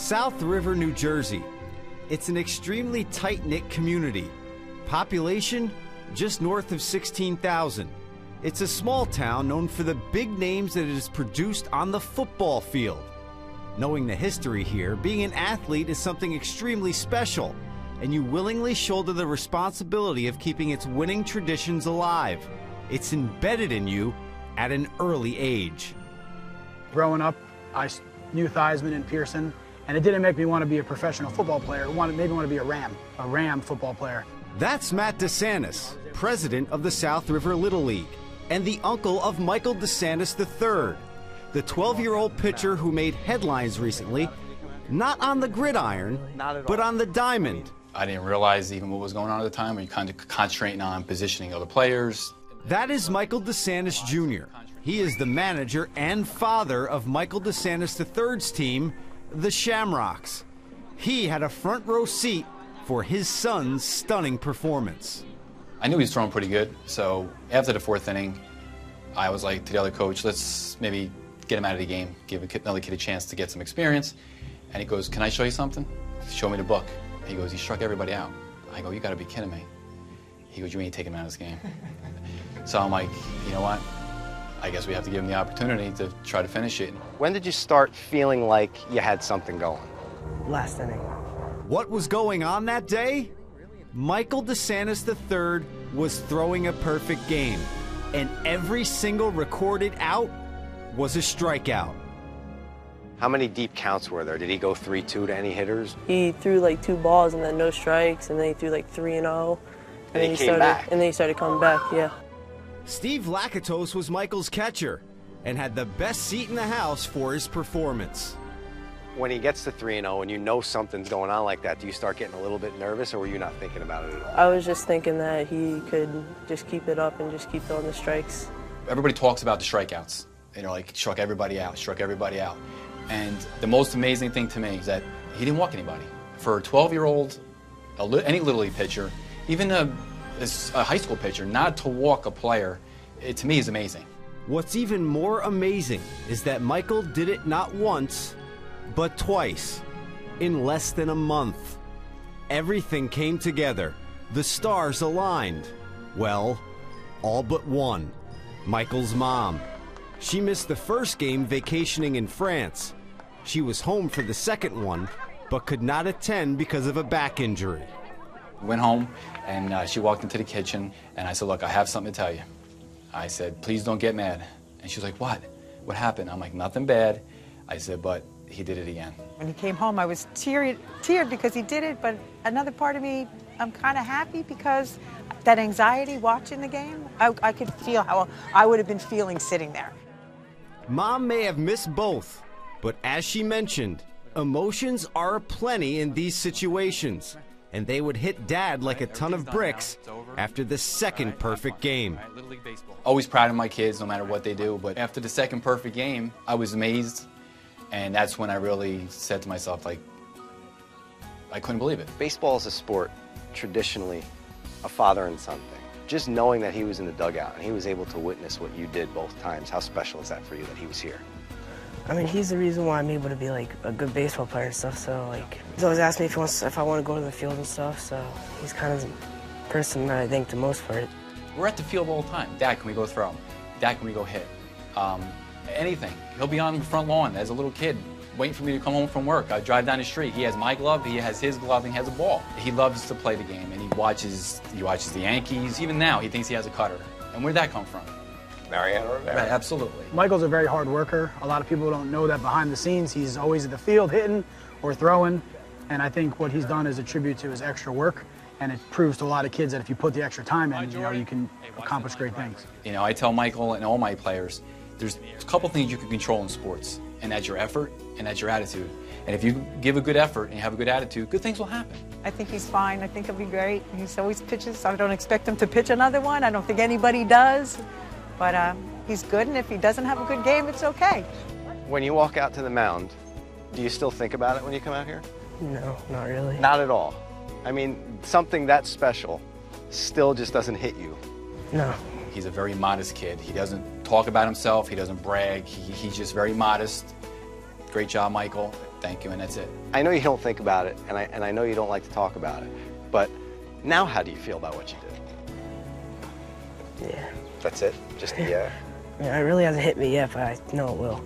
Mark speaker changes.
Speaker 1: South River, New Jersey. It's an extremely tight-knit community. Population, just north of 16,000. It's a small town known for the big names that it has produced on the football field. Knowing the history here, being an athlete is something extremely special, and you willingly shoulder the responsibility of keeping its winning traditions alive. It's embedded in you at an early age.
Speaker 2: Growing up, I knew Theismann and Pearson, and it didn't make me want to be a professional football player. It made me want to be a Ram football player.
Speaker 1: That's Matt DeSantis, president of the South River Little League, and the uncle of Michael DeSantis III, the 12-year-old pitcher who made headlines recently, not on the gridiron, but on the diamond.
Speaker 3: I didn't realize even what was going on at the time, when you're kind of concentrating on positioning other players.
Speaker 1: That is Michael DeSantis Jr. He is the manager and father of Michael DeSantis III's team, the Shamrocks. He had a front row seat for his son's stunning performance.
Speaker 3: I knew he was throwing pretty good, so after the fourth inning, I was like to the other coach, let's maybe get him out of the game, give another kid a chance to get some experience. And he goes, can I show you something? Show me the book. He goes, he struck everybody out. I go, you gotta be kidding me. He goes, you ain't taking him out of this game. So I'm like, you know what? I guess we have to give him the opportunity to try to finish it.
Speaker 4: When did you start feeling like you had something going?
Speaker 5: Last inning.
Speaker 1: What was going on that day? Michael DeSantis III was throwing a perfect game, and every single recorded out was a strikeout.
Speaker 4: How many deep counts were there? Did he go 3-2 to any hitters?
Speaker 5: He threw like 2 balls and then no strikes, and then he threw like 3-0.
Speaker 4: And then he came back.
Speaker 5: And then he started coming back, yeah.
Speaker 1: Steve Lakatos was Michael's catcher and had the best seat in the house for his performance.
Speaker 4: When he gets to 3-0 and you know something's going on like that, do you start getting a little bit nervous, or were you not thinking about it at all?
Speaker 5: I was just thinking that he could just keep it up and just keep throwing the strikes.
Speaker 3: Everybody talks about the strikeouts. You know, like, struck everybody out, struck everybody out. And the most amazing thing to me is that he didn't walk anybody. For a 12-year-old, any Little League pitcher, even a high school pitcher, not to walk a player, it to me is amazing.
Speaker 1: What's even more amazing is that Michael did it not once, but twice, in less than a month. Everything came together. The stars aligned. Well, all but one, Michael's mom. She missed the first game vacationing in France. She was home for the second one, but could not attend because of a back injury.
Speaker 3: Went home, and she walked into the kitchen, and I said, look, I have something to tell you. I said, please don't get mad. And she was like, what? What happened? I'm like, nothing bad. I said, but he did it again.
Speaker 6: When he came home, I was teared because he did it, but another part of me, I'm kind of happy because that anxiety watching the game, I could feel how I would have been feeling sitting there.
Speaker 1: Mom may have missed both, but as she mentioned, emotions are aplenty in these situations, and they would hit Dad like a ton of bricks after the second perfect game.
Speaker 3: Always proud of my kids, no matter what they do, but after the second perfect game, I was amazed, and that's when I really said to myself, like, I couldn't believe it.
Speaker 4: Baseball is a sport, traditionally, a father and son thing. Just knowing that he was in the dugout and he was able to witness what you did both times, how special is that for you that he was here?
Speaker 5: I mean, he's the reason why I'm able to be like a good baseball player and stuff. So like, he's always asked me if I want to go to the field and stuff. So he's kind of the person that I thank the most for it.
Speaker 3: We're at the field all the time. Dad, can we go throw? Dad, can we go hit? Anything. He'll be on the front lawn as a little kid, waiting for me to come home from work. I drive down the street. He has my glove, he has his glove, and he has a ball. He loves to play the game, and he watches the Yankees. Even now, he thinks he has a cutter. And where'd that come from?
Speaker 4: Mariano Rivera.
Speaker 3: Right, absolutely.
Speaker 2: Michael's a very hard worker. A lot of people don't know that behind the scenes, he's always at the field hitting or throwing. And I think what he's done is a tribute to his extra work. And it proves to a lot of kids that if you put the extra time in, you know, you can accomplish great things.
Speaker 3: You know, I tell Michael and all my players, there's a couple things you can control in sports, and that's your effort and that's your attitude. And if you give a good effort and you have a good attitude, good things will happen.
Speaker 6: I think he's fine. I think he'll be great. He's always pitches. I don't expect him to pitch another one. I don't think anybody does. But he's good, and if he doesn't have a good game, it's okay.
Speaker 4: When you walk out to the mound, do you still think about it when you come out here?
Speaker 5: No, not really.
Speaker 4: Not at all. I mean, something that special still just doesn't hit you.
Speaker 5: No.
Speaker 3: He's a very modest kid. He doesn't talk about himself. He doesn't brag. He's just very modest. Great job, Michael. thank you, and that's it.
Speaker 4: I know you don't think about it, and I know you don't like to talk about it, but now how do you feel about what you did?
Speaker 5: Yeah.
Speaker 4: That's it? Just the yeah?
Speaker 5: Yeah, it really hasn't hit me yet, but I know it will.